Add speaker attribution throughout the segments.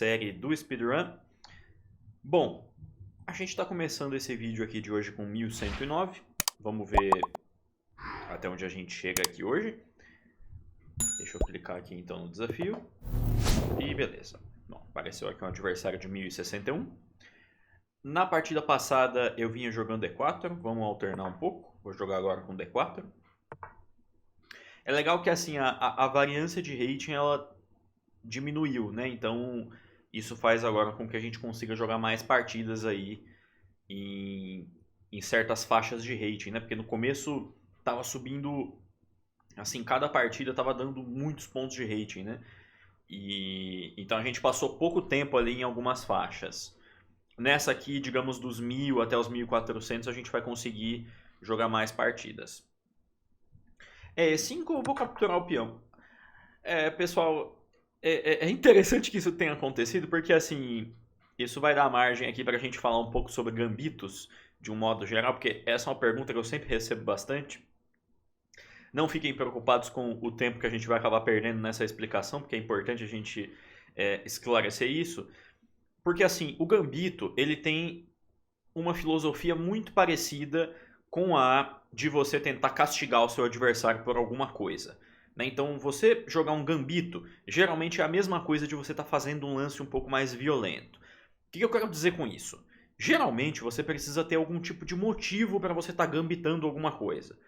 Speaker 1: série do speedrun. Bom, a gente está começando esse vídeo aqui de hoje com 1109. Vamos ver até onde a gente chega aqui hoje. Deixa eu clicar aqui então no desafio. E beleza. Bom, apareceu aqui um adversário de 1061. Na partida passada eu vinha jogando D4. Vamos alternar um pouco. Vou jogar agora com D4. É legal que assim a variância de rating ela diminuiu, né? Então isso faz agora com que a gente consiga jogar mais partidas aí em certas faixas de rating, né? Porque no começo tava subindo, assim, cada partida tava dando muitos pontos de rating, né? E então a gente passou pouco tempo ali em algumas faixas. Nessa aqui, digamos, dos 1000 até os 1400, a gente vai conseguir jogar mais partidas. 5 eu vou capturar o peão. Pessoal, é interessante que isso tenha acontecido, porque assim, isso vai dar margem aqui para a gente falar um pouco sobre gambitos, de um modo geral, porque essa é uma pergunta que eu sempre recebo bastante. Não fiquem preocupados com o tempo que a gente vai acabar perdendo nessa explicação, porque é importante a gente esclarecer isso. Porque assim, o gambito, ele tem uma filosofia muito parecida com a de você tentar castigar o seu adversário por alguma coisa. Né? Então, você jogar um gambito, geralmente é a mesma coisa de você estar fazendo um lance um pouco mais violento. O que eu quero dizer com isso? Geralmente, você precisa ter algum tipo de motivo para você estar gambitando alguma coisa.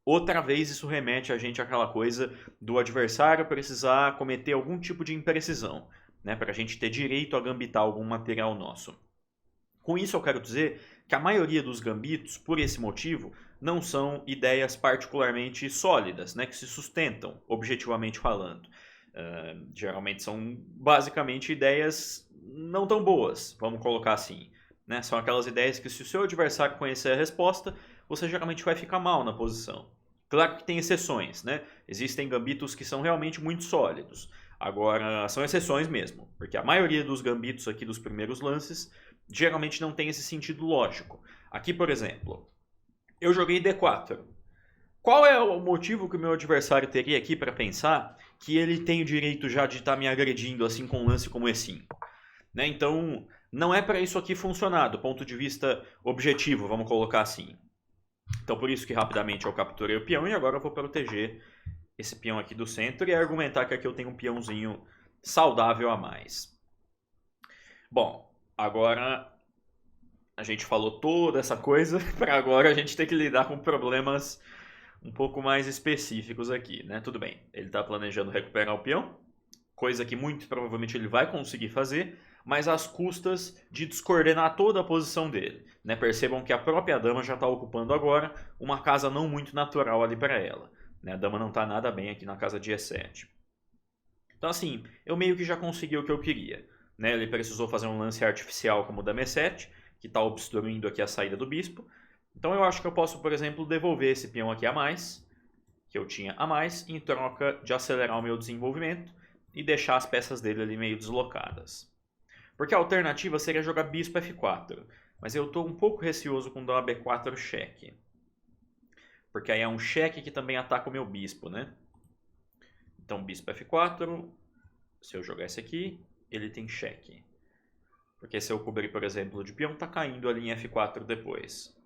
Speaker 1: Outra vez, isso remete a gente àquela coisa do adversário precisar cometer algum tipo de imprecisão, né? Para a gente ter direito a gambitar algum material nosso. Com isso eu quero dizer que a maioria dos gambitos, por esse motivo, não são ideias particularmente sólidas, né, que se sustentam, objetivamente falando. Geralmente são basicamente ideias não tão boas, vamos colocar assim. Né? São aquelas ideias que se o seu adversário conhecer a resposta, você geralmente vai ficar mal na posição. Claro que tem exceções, né? Existem gambitos que são realmente muito sólidos. Agora, são exceções mesmo, porque a maioria dos gambitos aqui dos primeiros lances geralmente não tem esse sentido lógico. Aqui, por exemplo, eu joguei D4. Qual é o motivo que o meu adversário teria aqui para pensar que ele tem o direito já de estar me agredindo assim com um lance como E5? Né? Então, não é para isso aqui funcionar, do ponto de vista objetivo, vamos colocar assim. Então, por isso que rapidamente eu capturei o peão e agora eu vou proteger esse peão aqui do centro e argumentar que aqui eu tenho um peãozinho saudável a mais. Bom, agora a gente falou toda essa coisa para agora a gente ter que lidar com problemas um pouco mais específicos aqui, né? Tudo bem, ele está planejando recuperar o peão, coisa que muito provavelmente ele vai conseguir fazer, mas às custas de descoordenar toda a posição dele. Né? Percebam que a própria dama já está ocupando agora uma casa não muito natural ali para ela. Né? A dama não está nada bem aqui na casa de E7. Então assim, eu meio que já consegui o que eu queria. Né? Ele precisou fazer um lance artificial como o dama E7, que está obstruindo aqui a saída do bispo. Então eu acho que eu posso, por exemplo, devolver esse peão aqui a mais, que eu tinha a mais, em troca de acelerar o meu desenvolvimento e deixar as peças dele ali meio deslocadas. Porque a alternativa seria jogar bispo F4, mas eu estou um pouco receoso com dama B4 cheque. Porque aí é um cheque que também ataca o meu bispo, né? Então bispo F4, se eu jogar esse aqui, ele tem cheque. Porque se eu cobrir, por exemplo, de peão, está caindo ali em F4 depois.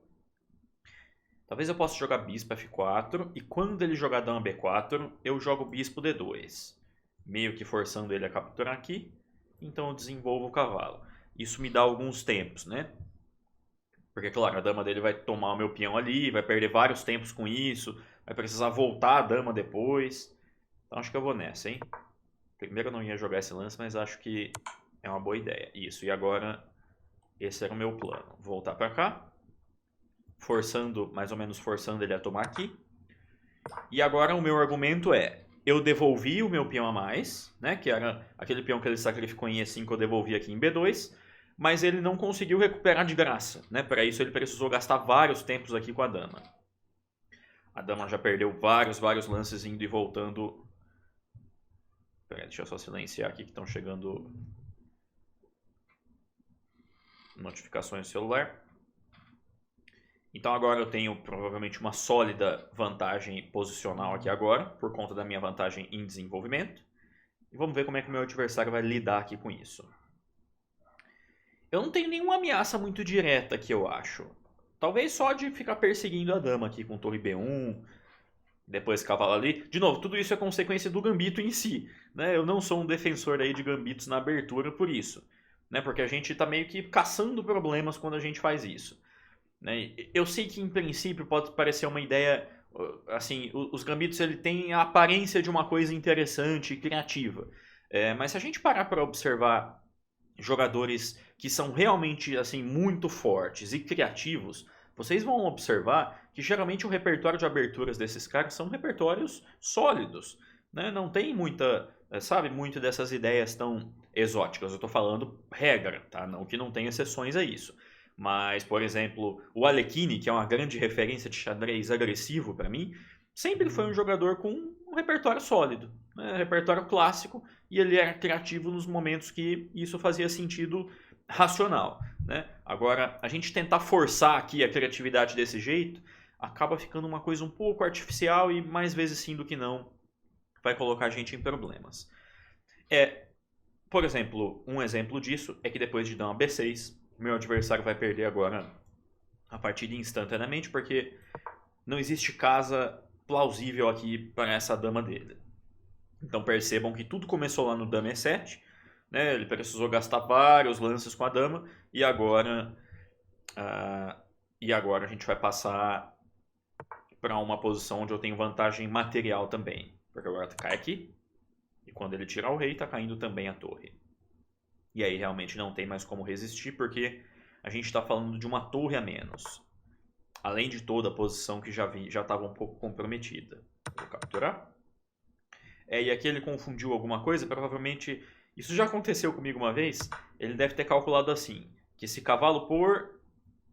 Speaker 1: Talvez eu possa jogar bispo F4 e quando ele jogar dama B4, eu jogo bispo D2. Meio que forçando ele a capturar aqui, então eu desenvolvo o cavalo. Isso me dá alguns tempos, né? Porque, claro, a dama dele vai tomar o meu peão ali, vai perder vários tempos com isso, vai precisar voltar a dama depois. Então acho que eu vou nessa, hein? Primeiro eu não ia jogar esse lance, mas acho que é uma boa ideia. Isso, e agora esse era o meu plano. Voltar para cá, forçando, mais ou menos forçando ele a tomar aqui. E agora o meu argumento é, eu devolvi o meu peão a mais, né, que era aquele peão que ele sacrificou em E5, eu devolvi aqui em B2, mas ele não conseguiu recuperar de graça. Né? Para isso ele precisou gastar vários tempos aqui com a dama. A dama já perdeu vários lances indo e voltando. Peraí, deixa eu só silenciar aqui que estão chegando notificações no celular. Então agora eu tenho provavelmente uma sólida vantagem posicional aqui agora, por conta da minha vantagem em desenvolvimento. E vamos ver como é que o meu adversário vai lidar aqui com isso. Eu não tenho nenhuma ameaça muito direta aqui, eu acho. Talvez só de ficar perseguindo a dama aqui com torre B1, depois cavalo ali. De novo, tudo isso é consequência do gambito em si, né? Eu não sou um defensor aí de gambitos na abertura por isso, né? Porque a gente tá meio que caçando problemas quando a gente faz isso, né? Eu sei que em princípio pode parecer uma ideia, assim, os gambitos ele tem a aparência de uma coisa interessante e criativa, mas se a gente parar para observar jogadores que são realmente assim muito fortes e criativos, vocês vão observar que geralmente o repertório de aberturas desses caras são repertórios sólidos, né? Não tem muita, sabe, muito dessas ideias tão exóticas. Eu estou falando regra, tá? Não que não tenha exceções a isso. Mas, por exemplo, o Alekhine, que é uma grande referência de xadrez agressivo para mim, sempre foi um jogador com um repertório sólido, né? Repertório clássico, e ele era criativo nos momentos que isso fazia sentido racional, né? Agora, a gente tentar forçar aqui a criatividade desse jeito acaba ficando uma coisa um pouco artificial e mais vezes sim do que não vai colocar a gente em problemas. Por exemplo, um exemplo disso é que depois de dama B6, meu adversário vai perder agora a partida instantaneamente porque não existe casa plausível aqui para essa dama dele. Então percebam que tudo começou lá no dama E7, né? Ele precisou gastar vários lances com a dama e agora a gente vai passar para uma posição onde eu tenho vantagem material também, porque agora cai aqui e quando ele tirar o rei tá caindo também a torre. E aí realmente não tem mais como resistir porque a gente está falando de uma torre a menos, além de toda a posição que já estava um pouco comprometida. Vou capturar. E aqui ele confundiu alguma coisa, provavelmente isso já aconteceu comigo uma vez. Ele deve ter calculado assim, que se cavalo por,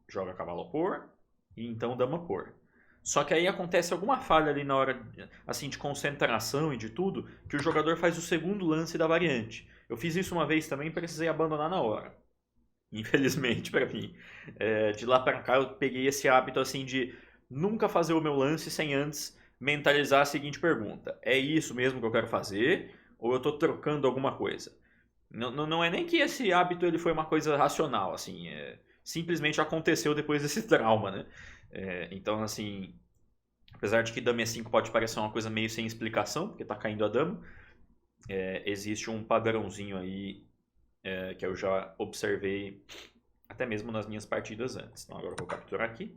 Speaker 1: joga cavalo por, e então dama por. Só que aí acontece alguma falha ali na hora assim, de concentração e de tudo, que o jogador faz o segundo lance da variante. Eu fiz isso uma vez também e precisei abandonar na hora. Infelizmente para mim. De lá para cá eu peguei esse hábito assim de nunca fazer o meu lance sem antes mentalizar a seguinte pergunta: é isso mesmo que eu quero fazer? Ou eu estou trocando alguma coisa? Não é nem que esse hábito ele foi uma coisa racional, assim, simplesmente aconteceu depois desse trauma, né? Então, assim, apesar de que dama E5 pode parecer uma coisa meio sem explicação, porque está caindo a dama, existe um padrãozinho aí que eu já observei até mesmo nas minhas partidas antes. Então agora eu vou capturar aqui.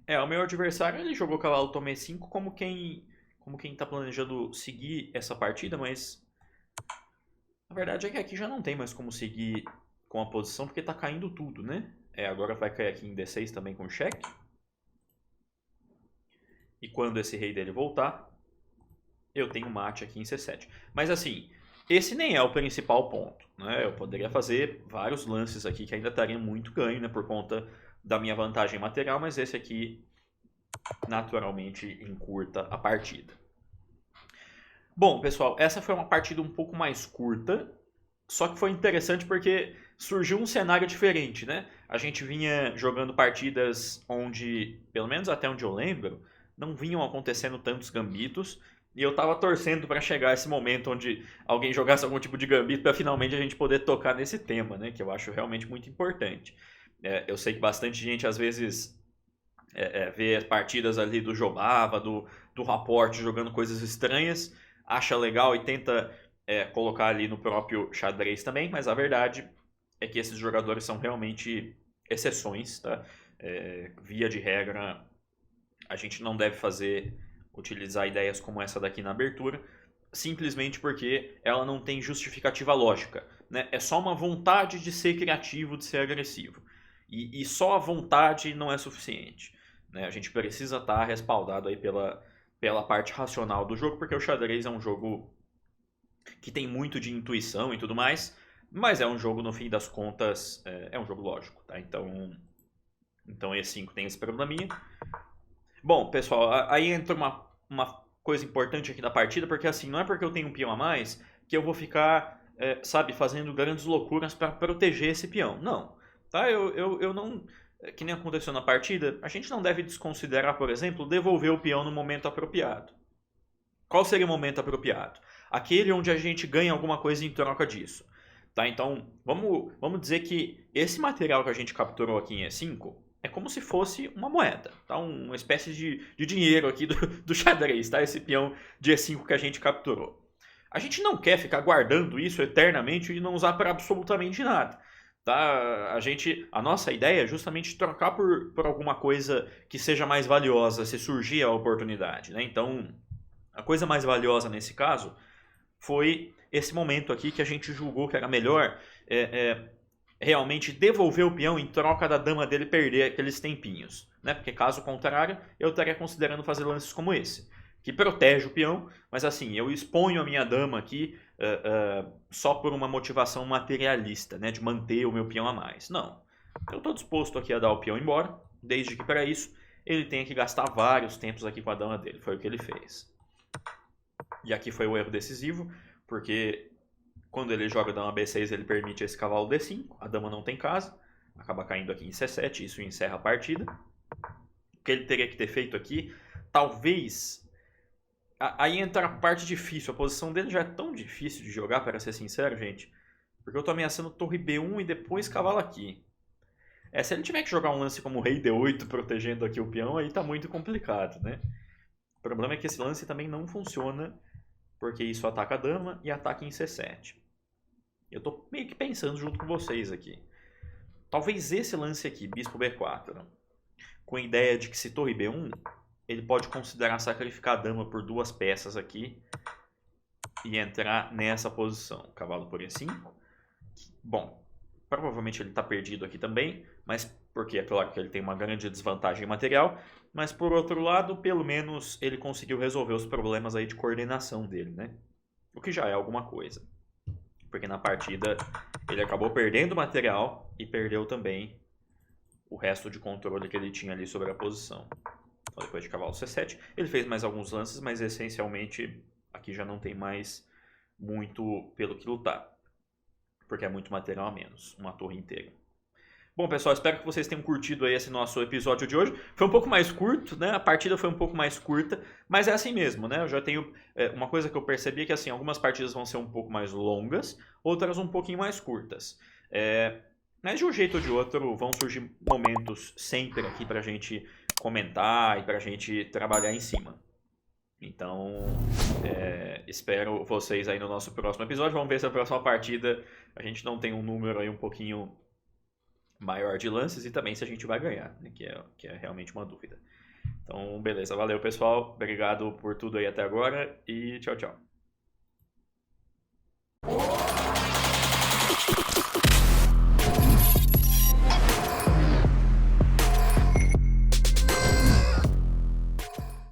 Speaker 1: O meu adversário ele jogou cavalo tome E5 como quem está planejando seguir essa partida, mas a verdade é que aqui já não tem mais como seguir com a posição porque está caindo tudo, né? Agora vai cair aqui em D6 também com cheque. E quando esse rei dele voltar, eu tenho mate aqui em C7. Mas assim, esse nem é o principal ponto, né? Eu poderia fazer vários lances aqui que ainda estaria muito ganho, né? Por conta da minha vantagem material, mas esse aqui naturalmente encurta a partida. Bom, pessoal, essa foi uma partida um pouco mais curta, só que foi interessante porque surgiu um cenário diferente, né? A gente vinha jogando partidas onde, pelo menos até onde eu lembro, não vinham acontecendo tantos gambitos, e eu tava torcendo para chegar esse momento onde alguém jogasse algum tipo de gambito para finalmente a gente poder tocar nesse tema, né? Que eu acho realmente muito importante. Eu sei que bastante gente às vezes vê partidas ali do Jobava, do Raporte jogando coisas estranhas, acha legal e tenta colocar ali no próprio xadrez também, mas a verdade é que esses jogadores são realmente exceções, tá? Via de regra, a gente não deve utilizar ideias como essa daqui na abertura, simplesmente porque ela não tem justificativa lógica, né? É só uma vontade de ser criativo, de ser agressivo. E só a vontade não é suficiente, né? A gente precisa estar respaldado aí pela parte racional do jogo, porque o xadrez é um jogo que tem muito de intuição e tudo mais, mas é um jogo, no fim das contas, é um jogo lógico, tá? Então E5 tem esse probleminha. Bom, pessoal, aí entra uma coisa importante aqui da partida, porque assim, não é porque eu tenho um peão a mais que eu vou ficar, sabe, fazendo grandes loucuras para proteger esse peão. Não, tá? Eu não... Que nem aconteceu na partida, a gente não deve desconsiderar, por exemplo, devolver o peão no momento apropriado. Qual seria o momento apropriado? Aquele onde a gente ganha alguma coisa em troca disso. Tá? Então, vamos dizer que esse material que a gente capturou aqui em E5 é como se fosse uma moeda, tá? Uma espécie de dinheiro aqui do xadrez, tá? Esse peão de E5 que a gente capturou. A gente não quer ficar guardando isso eternamente e não usar para absolutamente nada. Tá? A nossa ideia é justamente trocar por alguma coisa que seja mais valiosa se surgir a oportunidade. Né? Então, a coisa mais valiosa nesse caso foi esse momento aqui que a gente julgou que era melhor realmente devolver o peão em troca da dama dele perder aqueles tempinhos. Né? Porque caso contrário, eu estaria considerando fazer lances como esse. Que protege o peão, mas assim, eu exponho a minha dama aqui só por uma motivação materialista, né? De manter o meu peão a mais. Não. Eu estou disposto aqui a dar o peão embora, desde que para isso ele tenha que gastar vários tempos aqui com a dama dele. Foi o que ele fez. E aqui foi o erro decisivo, porque quando ele joga dama B6 ele permite esse cavalo D5, a dama não tem casa, acaba caindo aqui em C7, isso encerra a partida. O que ele teria que ter feito aqui, talvez... Aí entra a parte difícil, a posição dele já é tão difícil de jogar, para ser sincero, gente, porque eu tô ameaçando torre B1 e depois cavalo aqui. Se ele tiver que jogar um lance como rei D8 protegendo aqui o peão, aí tá muito complicado, né? O problema é que esse lance também não funciona, porque isso ataca a dama e ataca em C7. Eu tô meio que pensando junto com vocês aqui. Talvez esse lance aqui, bispo B4, com a ideia de que se torre B1, ele pode considerar sacrificar a dama por duas peças aqui e entrar nessa posição. Cavalo por E5. Bom, provavelmente ele está perdido aqui também, mas porque é claro que ele tem uma grande desvantagem material, mas por outro lado, pelo menos ele conseguiu resolver os problemas aí de coordenação dele, né? O que já é alguma coisa. Porque na partida ele acabou perdendo material e perdeu também o resto de controle que ele tinha ali sobre a posição. Então, depois de cavalo C7, ele fez mais alguns lances, mas essencialmente aqui já não tem mais muito pelo que lutar. Porque é muito material a menos, uma torre inteira. Bom, pessoal, espero que vocês tenham curtido aí esse nosso episódio de hoje. Foi um pouco mais curto, né? A partida foi um pouco mais curta, mas é assim mesmo, né? Eu já tenho uma coisa que eu percebi é que assim, algumas partidas vão ser um pouco mais longas, outras um pouquinho mais curtas. Mas de um jeito ou de outro vão surgir momentos sempre aqui pra gente comentar e pra gente trabalhar em cima. Então, espero vocês aí no nosso próximo episódio. Vamos ver se a próxima partida a gente não tem um número aí um pouquinho maior de lances e também se a gente vai ganhar, né? que é realmente uma dúvida. Então, beleza. Valeu, pessoal. Obrigado por tudo aí até agora e tchau, tchau.